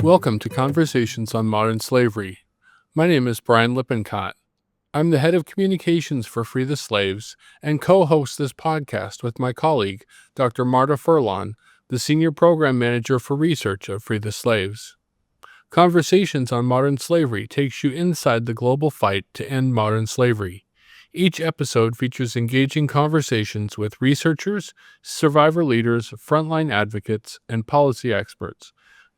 Welcome to Conversations on Modern Slavery. My name is Brian Lippincott. I'm the head of communications for Free the Slaves and co-host this podcast with my colleague, Dr. Marta Furlan, the senior program manager for research at Free the Slaves. Conversations on Modern Slavery takes you inside the global fight to end modern slavery. Each episode features engaging conversations with researchers, survivor leaders, frontline advocates, and policy experts,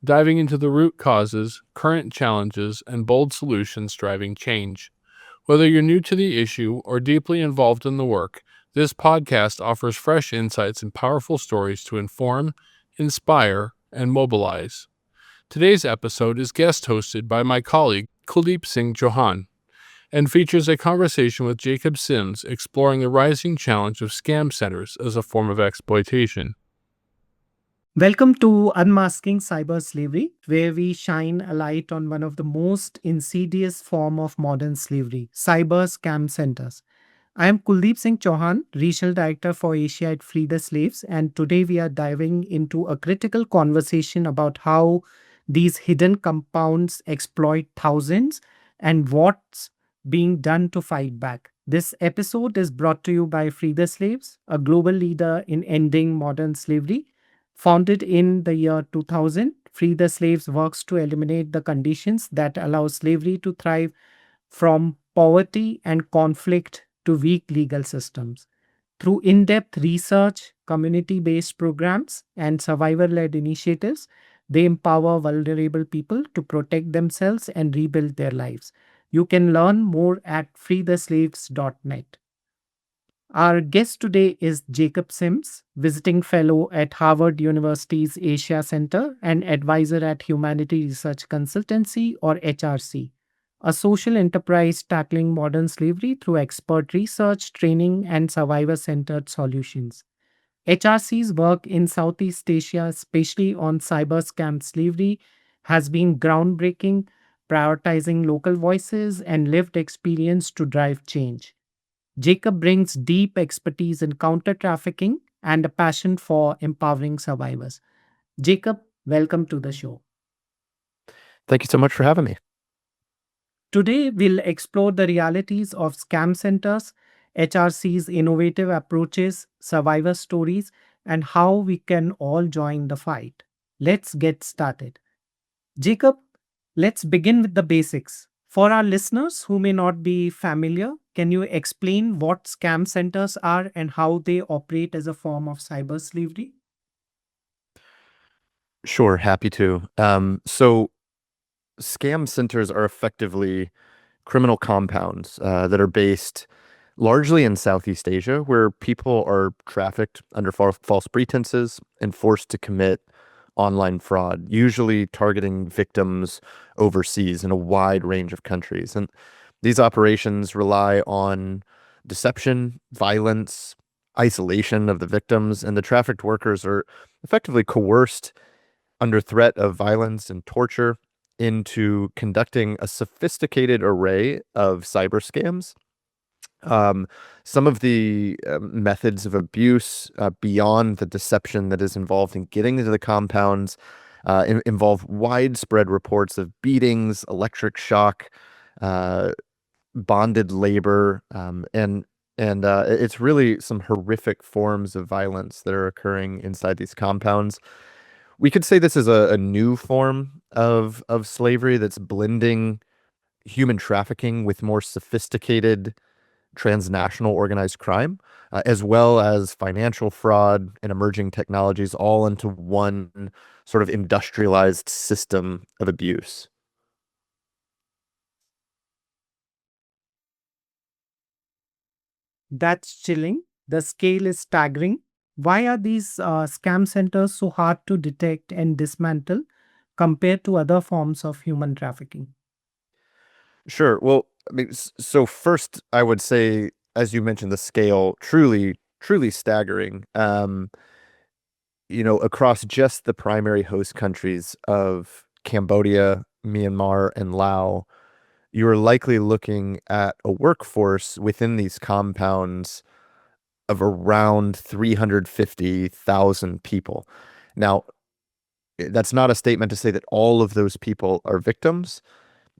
diving into the root causes, current challenges, and bold solutions driving change. Whether you're new to the issue or deeply involved in the work, this podcast offers fresh insights and powerful stories to inform, inspire, and mobilize. Today's episode is guest hosted by my colleague, Kuldeep Singh Chauhan, and features a conversation with Jacob Sims exploring the rising challenge of scam centers as a form of exploitation. Welcome to Unmasking Cyber Slavery, where we shine a light on one of the most insidious form of modern slavery, cyber scam centers. I am Kuldeep Singh Chauhan, Regional Director for Asia at Free the Slaves, and today we are diving into a critical conversation about how these hidden compounds exploit thousands and what's being done to fight back. This episode is brought to you by Free the Slaves, a global leader in ending modern slavery. Founded in the year 2000, Free the Slaves works to eliminate the conditions that allow slavery to thrive, from poverty and conflict to weak legal systems. Through in depth research, community based programs, and survivor led initiatives, they empower vulnerable people to protect themselves and rebuild their lives. You can learn more at freetheslaves.net. Our guest today is Jacob Sims, visiting fellow at Harvard University's Asia Center and advisor at Humanity Research Consultancy, or HRC, a social enterprise tackling modern slavery through expert research, training, and survivor centered solutions. HRC's work in Southeast Asia, especially on cyber scam slavery, has been groundbreaking, prioritizing local voices and lived experience to drive change. Jacob brings deep expertise in counter trafficking and a passion for empowering survivors. Jacob, welcome to the show. Thank you so much for having me. Today, we'll explore the realities of scam centers, HRC's innovative approaches, survivor stories, and how we can all join the fight. Let's get started. Jacob, let's begin with the basics. For our listeners who may not be familiar, can you explain what scam centers are and how they operate as a form of cyber slavery? Sure, happy to. So scam centers are effectively criminal compounds that are based largely in Southeast Asia, where people are trafficked under false pretenses and forced to commit online fraud, usually targeting victims overseas in a wide range of countries. And these operations rely on deception, violence, isolation of the victims, and the trafficked workers are effectively coerced under threat of violence and torture into conducting a sophisticated array of cyber scams. Some of the methods of abuse beyond the deception that is involved in getting into the compounds involve widespread reports of beatings, electric shock, bonded labor, and it's really some horrific forms of violence that are occurring inside these compounds. We could say this is a new form of slavery that's blending human trafficking with more sophisticated transnational organized crime, as well as financial fraud and emerging technologies, all into one sort of industrialized system of abuse. That's chilling. The scale is staggering. Why are these scam centers so hard to detect and dismantle compared to other forms of human trafficking? Sure. Well, I mean, so first, I would say, as you mentioned, the scale truly staggering. Across just the primary host countries of Cambodia, Myanmar, and Laos, you are likely looking at a workforce within these compounds of around 350,000 people. Now, that's not a statement to say that all of those people are victims.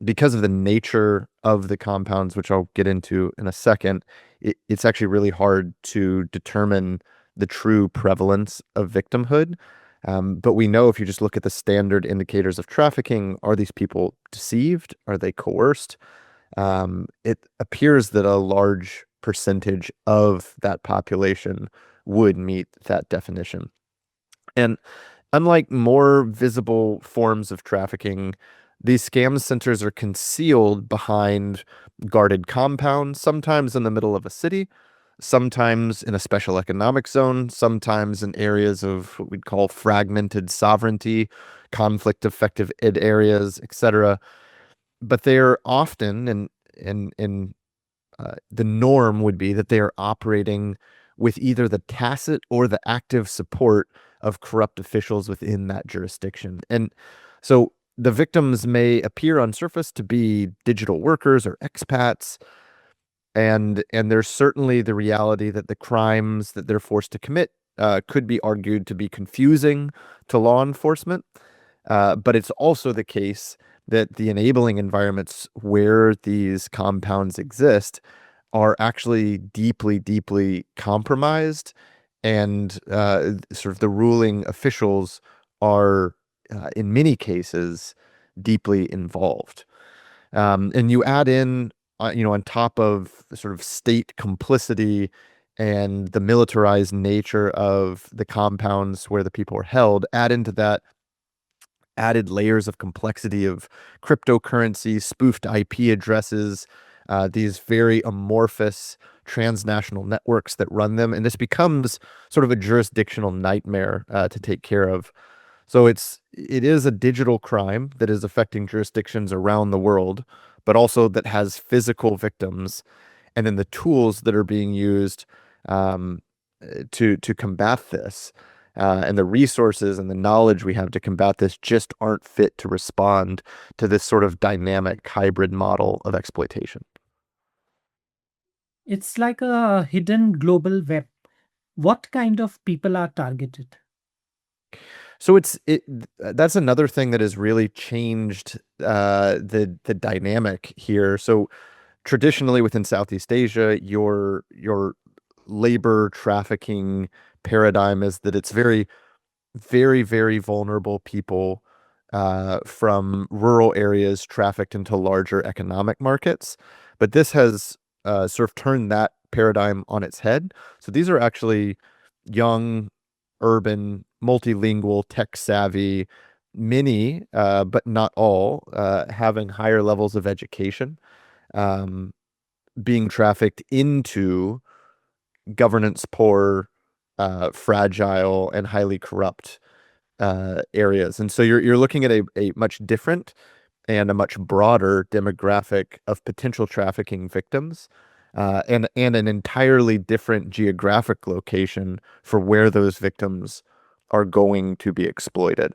Because of the nature of the compounds, which I'll get into in a second, it's actually really hard to determine the true prevalence of victimhood. But we know if you just look at the standard indicators of trafficking, are these people deceived? Are they coerced? It appears that a large percentage of that population would meet that definition. And unlike more visible forms of trafficking, these scam centers are concealed behind guarded compounds, sometimes in the middle of a city, sometimes in a special economic zone, sometimes in areas of what we'd call fragmented sovereignty, conflict affected areas, etc. But they are often, and the norm would be that they are operating with either the tacit or the active support of corrupt officials within that jurisdiction. And so the victims may appear on surface to be digital workers or expats, and there's certainly the reality that the crimes that they're forced to commit could be argued to be confusing to law enforcement. But it's also the case that the enabling environments where these compounds exist are actually deeply, deeply compromised, and sort of the ruling officials are, in many cases, deeply involved. And you add in, on top of the sort of state complicity and the militarized nature of the compounds where the people are held, add into that added layers of complexity of cryptocurrency, spoofed IP addresses, these very amorphous transnational networks that run them. And this becomes sort of a jurisdictional nightmare to take care of. So it is a digital crime that is affecting jurisdictions around the world, but also that has physical victims, and then the tools that are being used um, to combat this, and the resources and the knowledge we have to combat this just aren't fit to respond to this sort of dynamic hybrid model of exploitation. It's like a hidden global web. What kind of people are targeted? So that's another thing that has really changed the dynamic here. So traditionally within Southeast Asia, your labor trafficking paradigm is that it's very, very, very vulnerable people from rural areas trafficked into larger economic markets. But this has sort of turned that paradigm on its head. So these are actually young, urban, multilingual, tech savvy, many, but not all, having higher levels of education, um, being trafficked into governance poor, fragile, and highly corrupt areas. And so you're looking at a much different and a much broader demographic of potential trafficking victims, and an entirely different geographic location for where those victims are going to be exploited.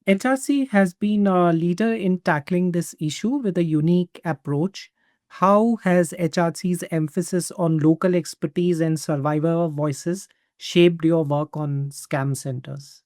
HRC has been a leader in tackling this issue with a unique approach. How has HRC's emphasis on local expertise and survivor voices shaped your work on scam centers?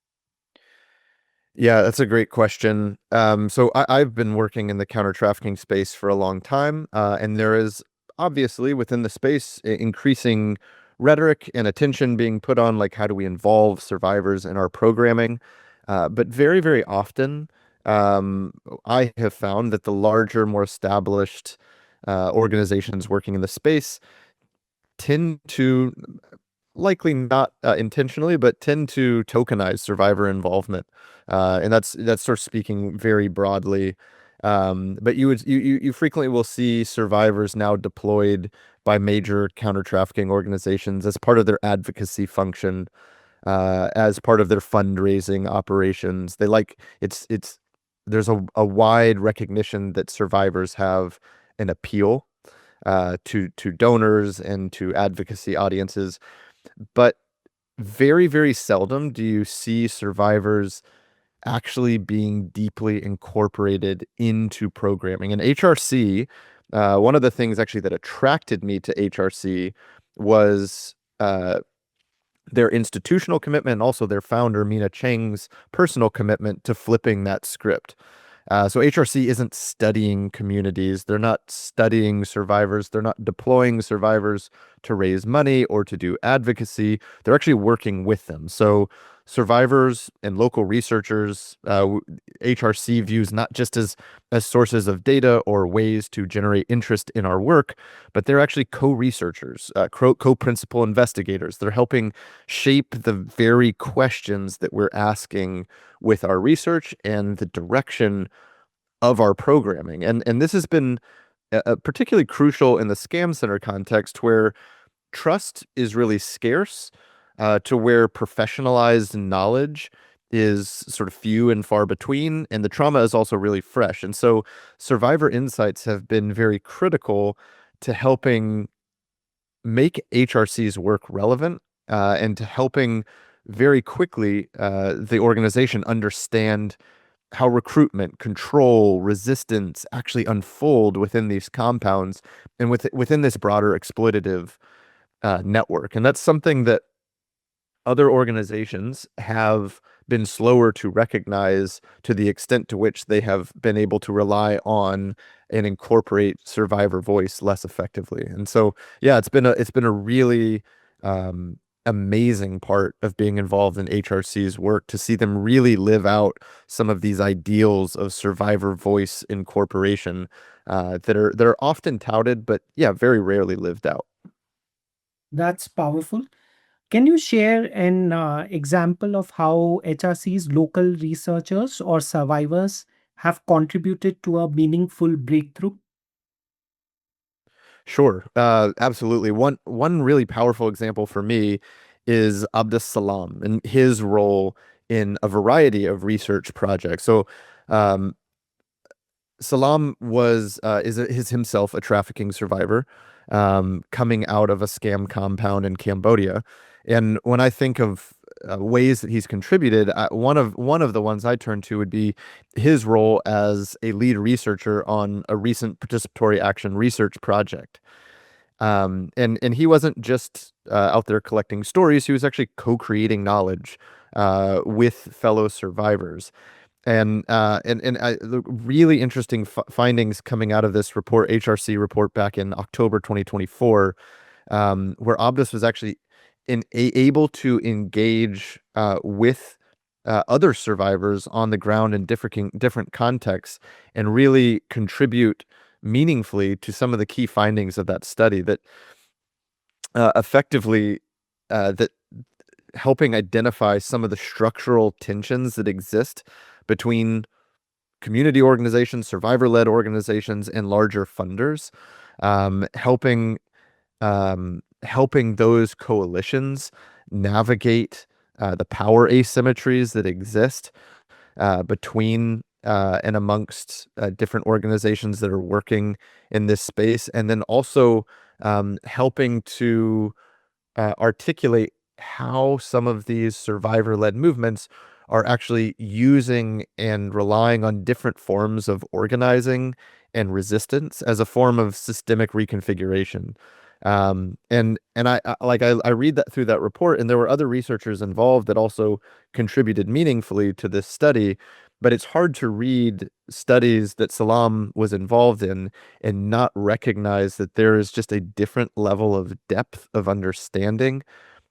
Yeah, that's a great question. So I've been working in the counter trafficking space for a long time, and there is obviously within the space increasing rhetoric and attention being put on, like, how do we involve survivors in our programming? But very, very often, I have found that the larger, more established organizations working in the space tend to, likely not intentionally, but tend to tokenize survivor involvement, and that's sort of speaking very broadly. But you frequently will see survivors now deployed by major counter trafficking organizations as part of their advocacy function, as part of their fundraising operations. They like it's there's a wide recognition that survivors have an appeal to donors and to advocacy audiences, but very, very seldom do you see survivors actually being deeply incorporated into programming. And HRC, one of the things actually that attracted me to HRC was their institutional commitment and also their founder, Mina Cheng's personal commitment to flipping that script. So HRC isn't studying communities. They're not studying survivors. They're not deploying survivors to raise money or to do advocacy. They're actually working with them. So survivors and local researchers, HRC views not just as sources of data or ways to generate interest in our work, but they're actually co-researchers, co-principal investigators. They're helping shape the very questions that we're asking with our research and the direction of our programming. And this has been particularly crucial in the scam center context where trust is really scarce, to where professionalized knowledge is sort of few and far between, and the trauma is also really fresh. And so survivor insights have been very critical to helping make HRC's work relevant, and to helping very quickly the organization understand how recruitment, control, resistance actually unfold within these compounds and within this broader exploitative network. And that's something that other organizations have been slower to recognize to the extent to which they have been able to rely on and incorporate survivor voice less effectively. And so, yeah, it's been a really amazing part of being involved in HRC's work to see them really live out some of these ideals of survivor voice incorporation, that are often touted, but yeah, very rarely lived out. That's powerful. Can you share an example of how HRC's local researchers or survivors have contributed to a meaningful breakthrough? Sure, absolutely. One really powerful example for me is Abdus Salam and his role in a variety of research projects. So, um, Salam is himself a trafficking survivor, coming out of a scam compound in Cambodia. And when I think of ways that he's contributed, one of the ones I turn to would be his role as a lead researcher on a recent participatory action research project. And he wasn't just out there collecting stories; he was actually co-creating knowledge with fellow survivors. And the really interesting findings coming out of this report, HRC report back in October 2024, where Abdus was actually able to engage with other survivors on the ground in different contexts and really contribute meaningfully to some of the key findings of that study that effectively that helping identify some of the structural tensions that exist between community organizations, survivor-led organizations, and larger funders, helping helping those coalitions navigate the power asymmetries that exist between and amongst different organizations that are working in this space, and then also helping to articulate how some of these survivor-led movements are actually using and relying on different forms of organizing and resistance as a form of systemic reconfiguration. And I read that through that report, and there were other researchers involved that also contributed meaningfully to this study. But it's hard to read studies that Salam was involved in and not recognize that there is just a different level of depth of understanding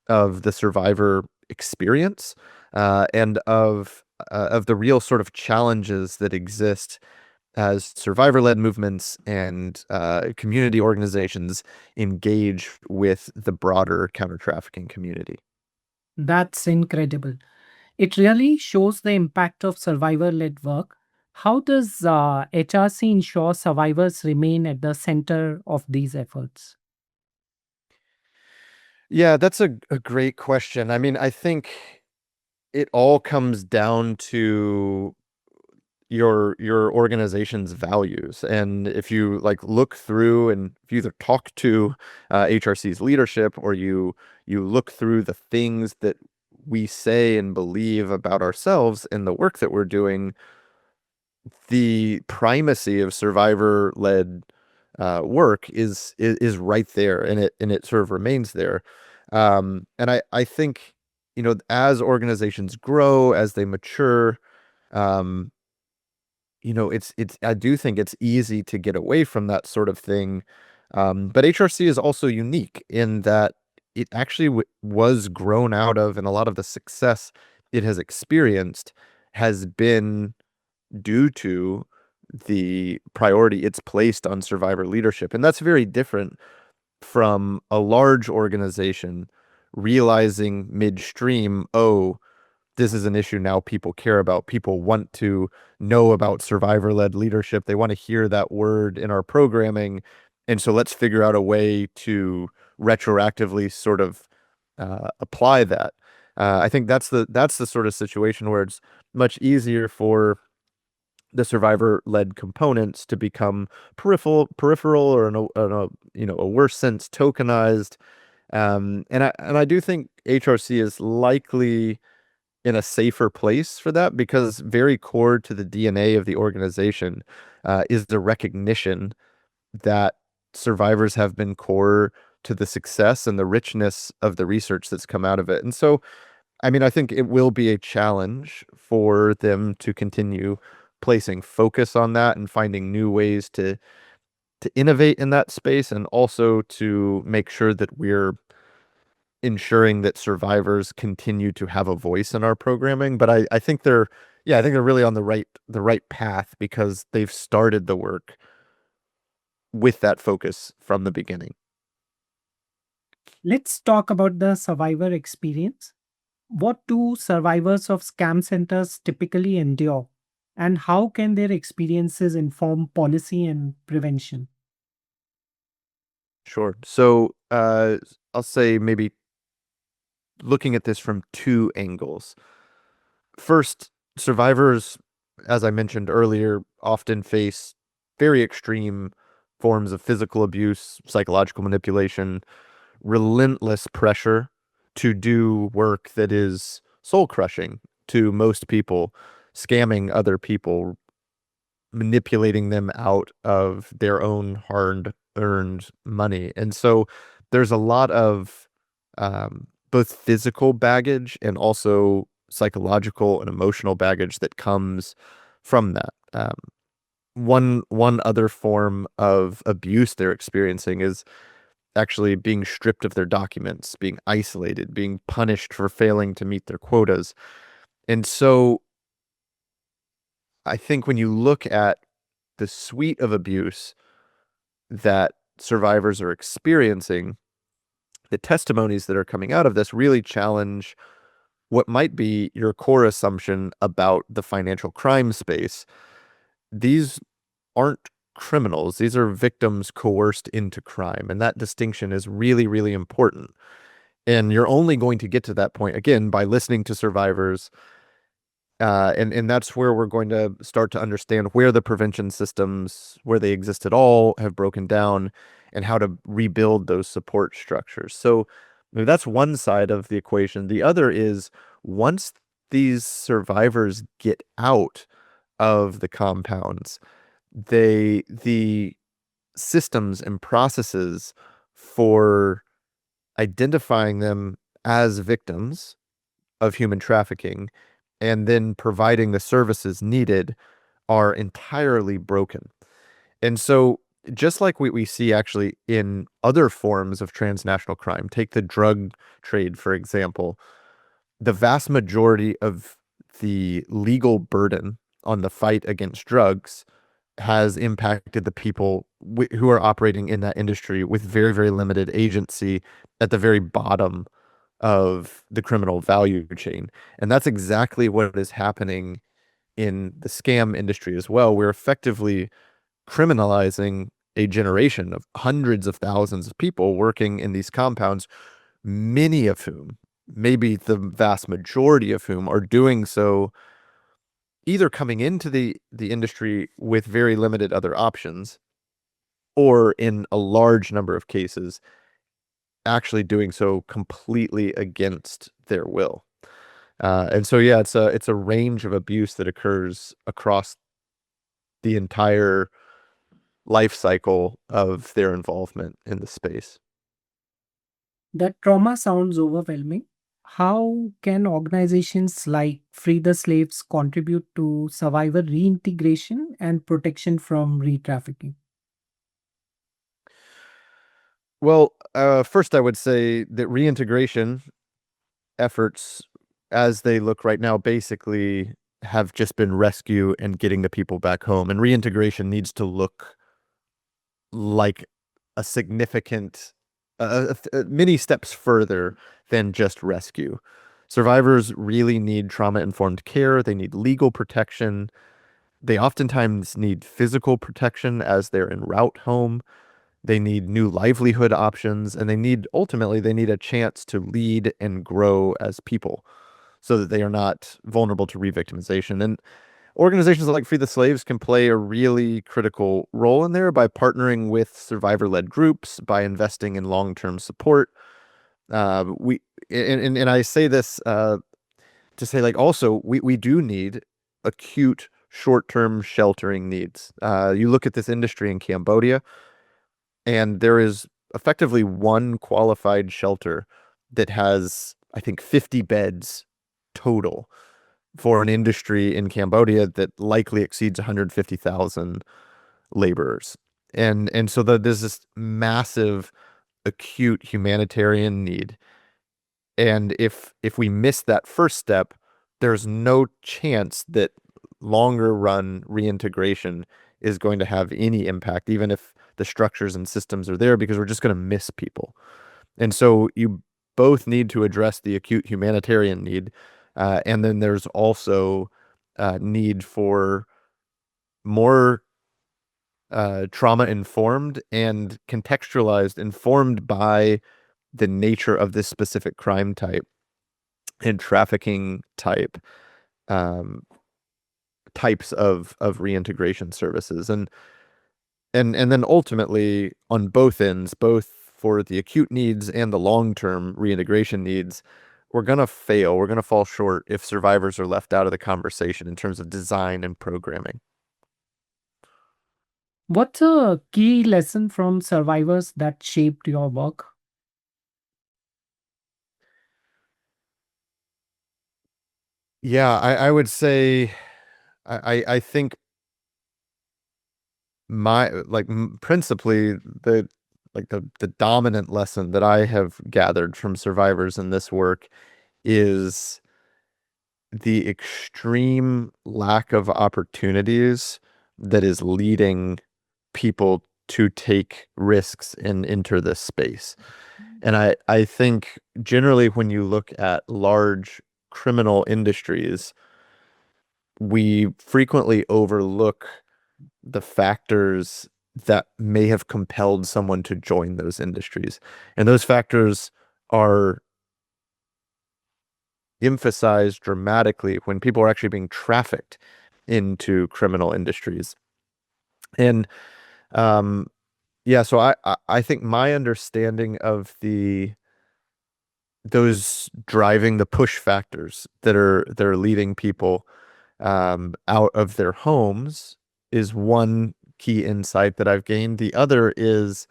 of the survivor experience, and of the real sort of challenges that exist as survivor-led movements and community organizations engage with the broader counter-trafficking community. That's incredible. It really shows the impact of survivor led work. How does HRC ensure survivors remain at the center of these efforts? Yeah, that's a great question. I mean, I think it all comes down to your organization's values. And if you like look through and if you either talk to HRC's leadership or you look through the things that we say and believe about ourselves and the work that we're doing, the primacy of survivor-led work is right there, and it sort of remains there. And I think, as organizations grow, as they mature, um, I do think it's easy to get away from that sort of thing. But HRC is also unique in that it actually was grown out of, and a lot of the success it has experienced has been due to the priority it's placed on survivor leadership. And that's very different from a large organization realizing midstream, oh, this is an issue now people care about. People want to know about survivor-led leadership. They want to hear that word in our programming. And so let's figure out a way to retroactively sort of apply that. I think that's the sort of situation where it's much easier for the survivor-led components to become peripheral, or in a worse sense, tokenized. And I do think HRC is likely in a safer place for that, because very core to the DNA of the organization is the recognition that survivors have been core to the success and the richness of the research that's come out of it. And so, I mean, I think it will be a challenge for them to continue placing focus on that and finding new ways to innovate in that space, and also to make sure that we're ensuring that survivors continue to have a voice in our programming. But I think they're really on the right path, because they've started the work with that focus from the beginning. Let's talk about the survivor experience. What do survivors of scam centers typically endure, and how can their experiences inform policy and prevention? Sure. So I'll say maybe looking at this from two angles. First, survivors, as I mentioned earlier, often face very extreme forms of physical abuse, psychological manipulation, relentless pressure to do work that is soul crushing to most people, scamming other people, manipulating them out of their own hard earned money. And so there's a lot of both physical baggage and also psychological and emotional baggage that comes from that. One other form of abuse they're experiencing is actually being stripped of their documents, being isolated, being punished for failing to meet their quotas. And so I think when you look at the suite of abuse that survivors are experiencing, the testimonies that are coming out of this really challenge what might be your core assumption about the financial crime space. These aren't criminals, these are victims coerced into crime. And that distinction is really, really important. And you're only going to get to that point, again, by listening to survivors. And that's where we're going to start to understand where the prevention systems, where they exist at all, have broken down, and how to rebuild those support structures. So that's one side of the equation. The other is, once these survivors get out of the compounds, the systems and processes for identifying them as victims of human trafficking and then providing the services needed are entirely broken. And so, just like we see actually in other forms of transnational crime, take the drug trade, for example, the vast majority of the legal burden on the fight against drugs has impacted the people who are operating in that industry with very, very limited agency at the very bottom of the criminal value chain. And that's exactly what is happening in the scam industry as well. We're effectively criminalizing a generation of hundreds of thousands of people working in these compounds, many of whom, maybe the vast majority of whom, are doing so either coming into the industry with very limited other options, or in a large number of cases, actually doing so completely against their will. And so, yeah, it's a range of abuse that occurs across the entire life cycle of their involvement in the space. That trauma sounds overwhelming. How can organizations like Free the Slaves contribute to survivor reintegration and protection from re trafficking? Well, first, I would say that reintegration efforts, as they look right now, basically have just been rescue and getting the people back home. And reintegration needs to look like a significant, many steps further than just rescue. Survivors really need trauma-informed care. They need legal protection. They oftentimes need physical protection as they're en route home. They need new livelihood options, and ultimately, they need a chance to lead and grow as people so that they are not vulnerable to re-victimization. And organizations like Free the Slaves can play a really critical role in there by partnering with survivor-led groups, by investing in long-term support. We and I say this to say, like, also we do need acute short-term sheltering needs. You look at this industry in Cambodia, and there is effectively one qualified shelter that has, I think, 50 beds total for an industry in Cambodia that likely exceeds 150,000 laborers. And so there's this massive acute humanitarian need. And if we miss that first step, there's no chance that longer run reintegration is going to have any impact, even if the structures and systems are there, because we're just going to miss people. And so you both need to address the acute humanitarian need, and then there's also need for more trauma informed and contextualized, informed by the nature of this specific crime type and trafficking um, types of reintegration services. And then ultimately on both ends, both for the acute needs and the long-term reintegration needs, we're going to fail. We're going to fall short if survivors are left out of the conversation in terms of design and programming. What's a key lesson from survivors that shaped your work? Yeah, I would say I think principally the dominant lesson that I have gathered from survivors in this work is the extreme lack of opportunities that is leading people to take risks and enter this space. And I think generally when you look at large criminal industries, we frequently overlook the factors that may have compelled someone to join those industries. And those factors are emphasized dramatically when people are actually being trafficked into criminal industries. And um, yeah, so I think my understanding of those driving the push factors that are leading people out of their homes is one key insight that I've gained. The other is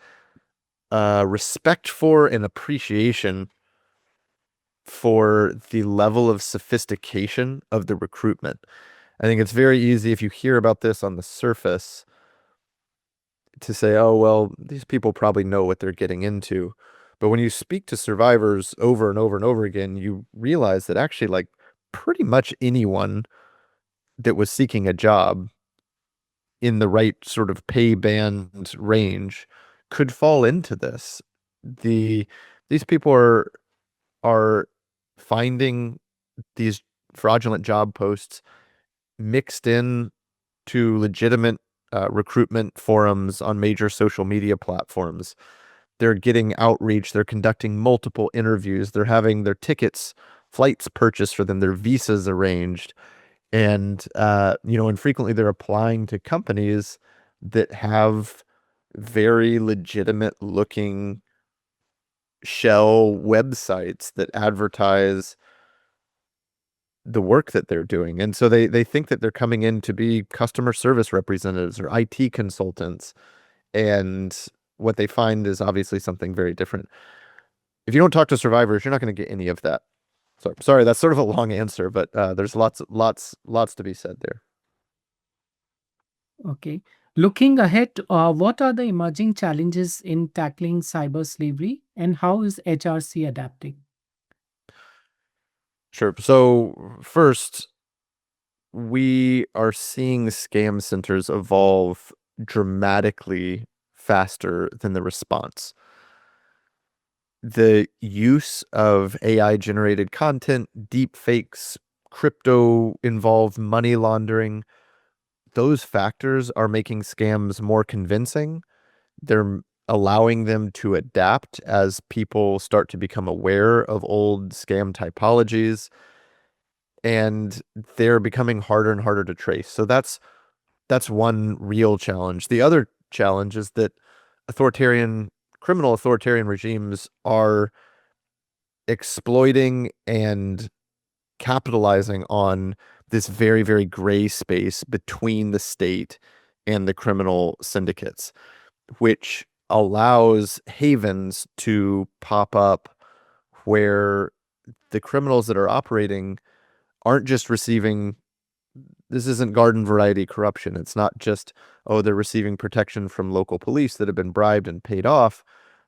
respect for and appreciation for the level of sophistication of the recruitment. I think it's very easy if you hear about this on the surface to say, oh, well, these people probably know what they're getting into. But when you speak to survivors over and over and over again, you realize that actually, like, pretty much anyone that was seeking a job in the right sort of pay band range could fall into this. These people are finding these fraudulent job posts mixed in to legitimate recruitment forums on major social media platforms. They're getting outreach. They're conducting multiple interviews. They're having their tickets, flights purchased for them, their visas arranged. And frequently they're applying to companies that have very legitimate looking shell websites that advertise the work that they're doing. And so they think that they're coming in to be customer service representatives or IT consultants. And what they find is obviously something very different. if you don't talk to survivors, you're not going to get any of that. So sorry, that's sort of a long answer, but there's lots to be said there. Okay. Looking ahead, what are the emerging challenges in tackling cyber slavery and how is HRC adapting? Sure. So first, we are seeing scam centers evolve dramatically faster than the response. The use of AI generated content, deep fakes, crypto involved money laundering, those factors are making scams more convincing. They're allowing them to adapt as people start to become aware of old scam typologies, and they're becoming harder and harder to trace. So that's one real challenge. The other challenge is that criminal authoritarian regimes are exploiting and capitalizing on this very, very gray space between the state and the criminal syndicates, which allows havens to pop up where the criminals that are operating aren't just receiving this isn't garden variety corruption. It's not just, oh, they're receiving protection from local police that have been bribed and paid off,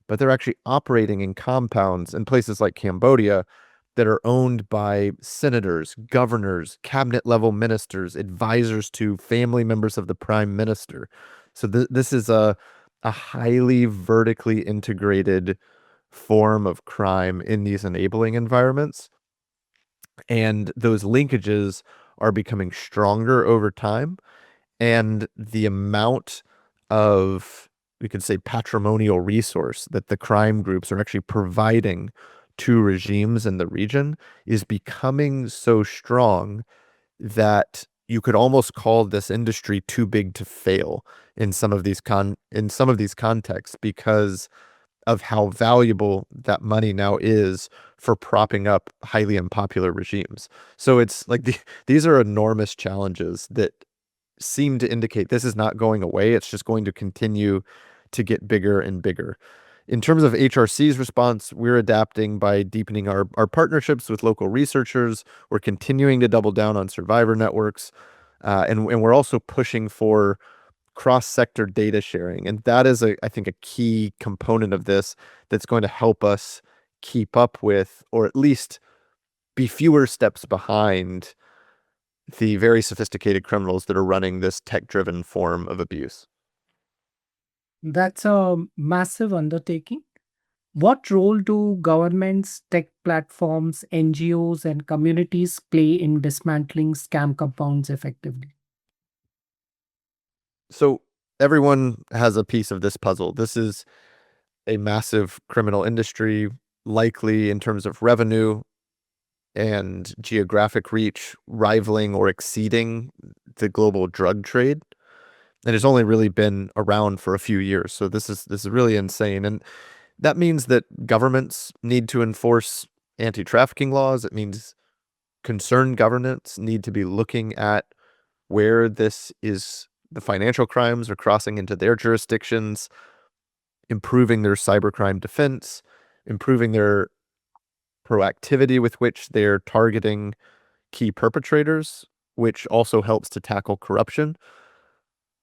but they're actually operating in compounds in places like Cambodia that are owned by senators, governors, cabinet level ministers, advisors to family members of the prime minister. So this is a highly vertically integrated form of crime in these enabling environments. And those linkages are becoming stronger over time. And the amount of, we could say, patrimonial resource that the crime groups are actually providing to regimes in the region is becoming so strong that you could almost call this industry too big to fail in some of these contexts because of how valuable that money now is for propping up highly unpopular regimes. So it's like these are enormous challenges that seem to indicate this is not going away. It's just going to continue to get bigger and bigger. In terms of HRC's response, we're adapting by deepening our partnerships with local researchers. We're continuing to double down on survivor networks. And we're also pushing for cross-sector data sharing. And that is, I think, a key component of this that's going to help us keep up with, or at least be fewer steps behind the very sophisticated criminals that are running this tech-driven form of abuse. That's a massive undertaking. What role do governments, tech platforms, NGOs, and communities play in dismantling scam compounds effectively? So everyone has a piece of this puzzle. This is a massive criminal industry, likely in terms of revenue and geographic reach, rivaling or exceeding the global drug trade. And it's only really been around for a few years. So this is really insane. And that means that governments need to enforce anti-trafficking laws. It means concerned governments need to be looking at where the financial crimes are crossing into their jurisdictions, improving their cybercrime defense, improving their proactivity with which they're targeting key perpetrators, which also helps to tackle corruption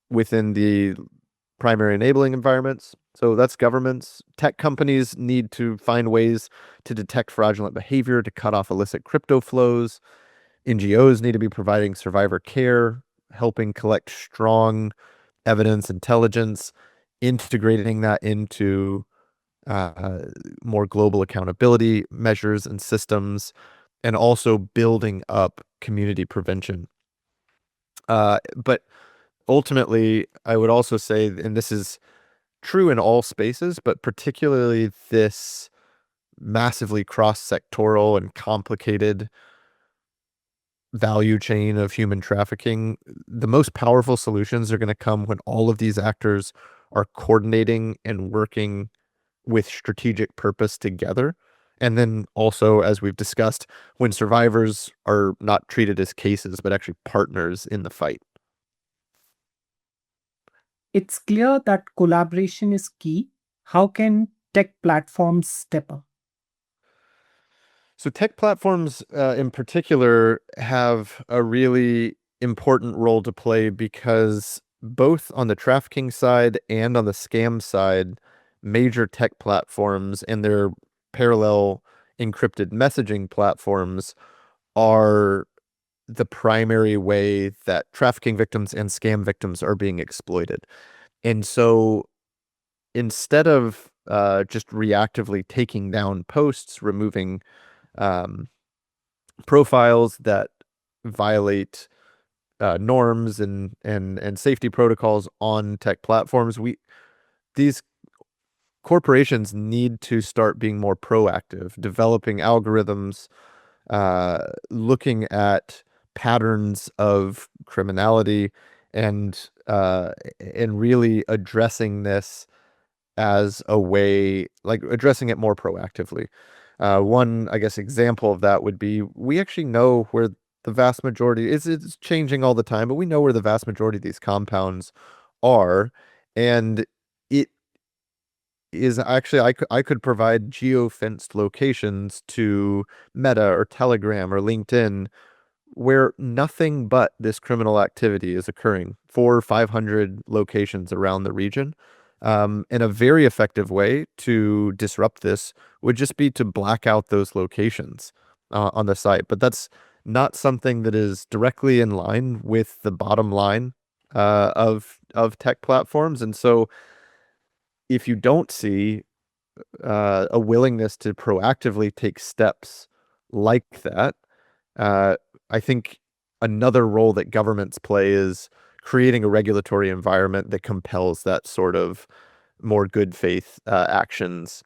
within the primary enabling environments. So that's governments. Tech companies need to find ways to detect fraudulent behavior, to cut off illicit crypto flows. NGOs need to be providing survivor care, helping collect strong evidence intelligence, integrating that into uh, more global accountability measures and systems, and also building up community prevention. But ultimately, I would also say, and this is true in all spaces, but particularly this massively cross-sectoral and complicated value chain of human trafficking, the most powerful solutions are going to come when all of these actors are coordinating and working with strategic purpose together. And then also, as we've discussed, when survivors are not treated as cases, but actually partners in the fight. It's clear that collaboration is key. How can tech platforms step up? So tech platforms in particular have a really important role to play because both on the trafficking side and on the scam side, major tech platforms and their parallel encrypted messaging platforms are the primary way that trafficking victims and scam victims are being exploited. And so instead of just reactively taking down posts, removing um, profiles that violate norms and safety protocols on tech platforms, these corporations need to start being more proactive, developing algorithms, looking at patterns of criminality, and really addressing this as a way, like addressing it more proactively. One, I guess, example of that would be we actually know where the vast majority it's changing all the time, but we know where the vast majority of these compounds are, and it is actually I could provide geo-fenced locations to Meta or Telegram or LinkedIn where nothing but this criminal activity is occurring, 400 or 500 locations around the region. And a very effective way to disrupt this would just be to black out those locations on the site. But that's not something that is directly in line with the bottom line of tech platforms. And so if you don't see a willingness to proactively take steps like that, I think another role that governments play is creating a regulatory environment that compels that sort of more good faith actions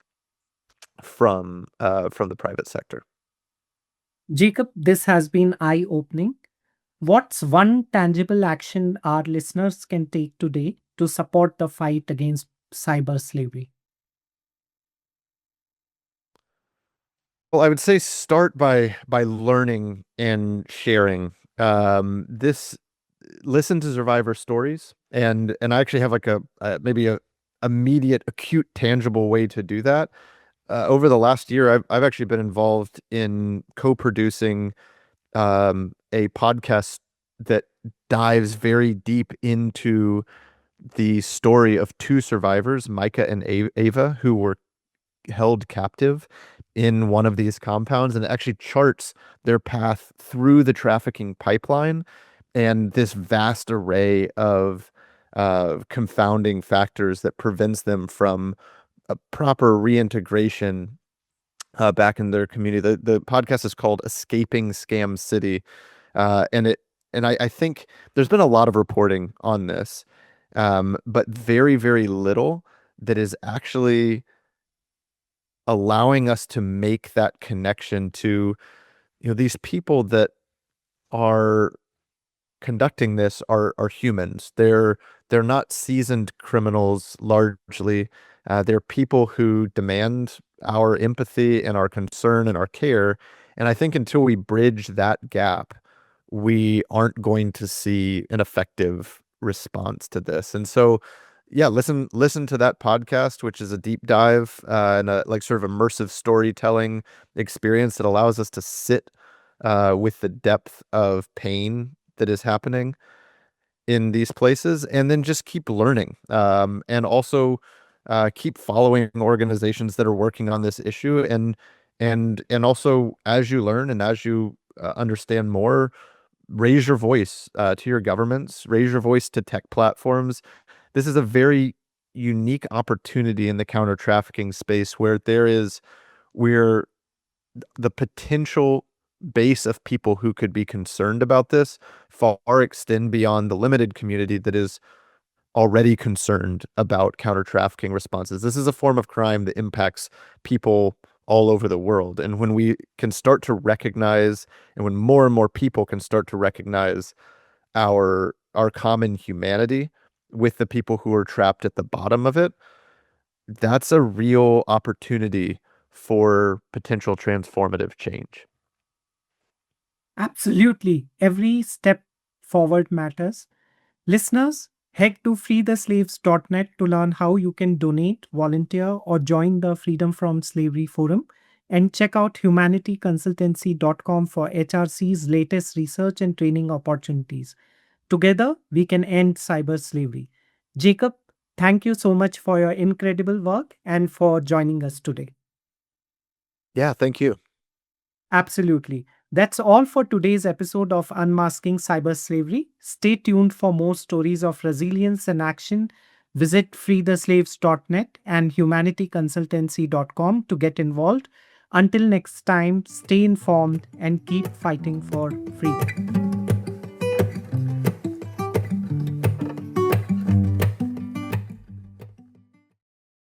from the private sector. Jacob, this has been eye opening. What's one tangible action our listeners can take today to support the fight against cyber slavery? Well, I would say start by learning and sharing. This listen to survivor stories, and I actually have like a maybe a immediate, acute, tangible way to do that. Over the last year, I've actually been involved in co-producing a podcast that dives very deep into the story of two survivors, Micah and Ava, who were held captive in one of these compounds, and it actually charts their path through the trafficking pipeline and this vast array of confounding factors that prevents them from a proper reintegration back in their community. The podcast is called Escaping Scam City, and I think there's been a lot of reporting on this, but very, very little that is actually allowing us to make that connection to, these people that are conducting this are humans. They're not seasoned criminals largely. They're people who demand our empathy and our concern and our care. And I think until we bridge that gap, we aren't going to see an effective response to this. And so, yeah, listen to that podcast, which is a deep dive and a like sort of immersive storytelling experience that allows us to sit with the depth of pain that is happening in these places, and then just keep learning, and also keep following organizations that are working on this issue, and also as you learn and as you understand more, raise your voice to your governments, raise your voice to tech platforms. This is a very unique opportunity in the counter trafficking space where the potential base of people who could be concerned about this far extend beyond the limited community that is already concerned about counter trafficking responses. This is a form of crime that impacts people all over the world. And when we can start to recognize, and when more and more people can start to recognize our common humanity with the people who are trapped at the bottom of it, that's a real opportunity for potential transformative change. Absolutely. Every step forward matters. Listeners, head to freetheslaves.net to learn how you can donate, volunteer, or join the Freedom from Slavery Forum And check out humanityconsultancy.com for HRC's latest research and training opportunities. Together, we can end cyber slavery. Jacob, thank you so much for your incredible work and for joining us today. Yeah, thank you. Absolutely. That's all for today's episode of Unmasking Cyber Slavery. Stay tuned for more stories of resilience and action. Visit freetheslaves.net and humanityconsultancy.com to get involved. Until next time, stay informed and keep fighting for freedom.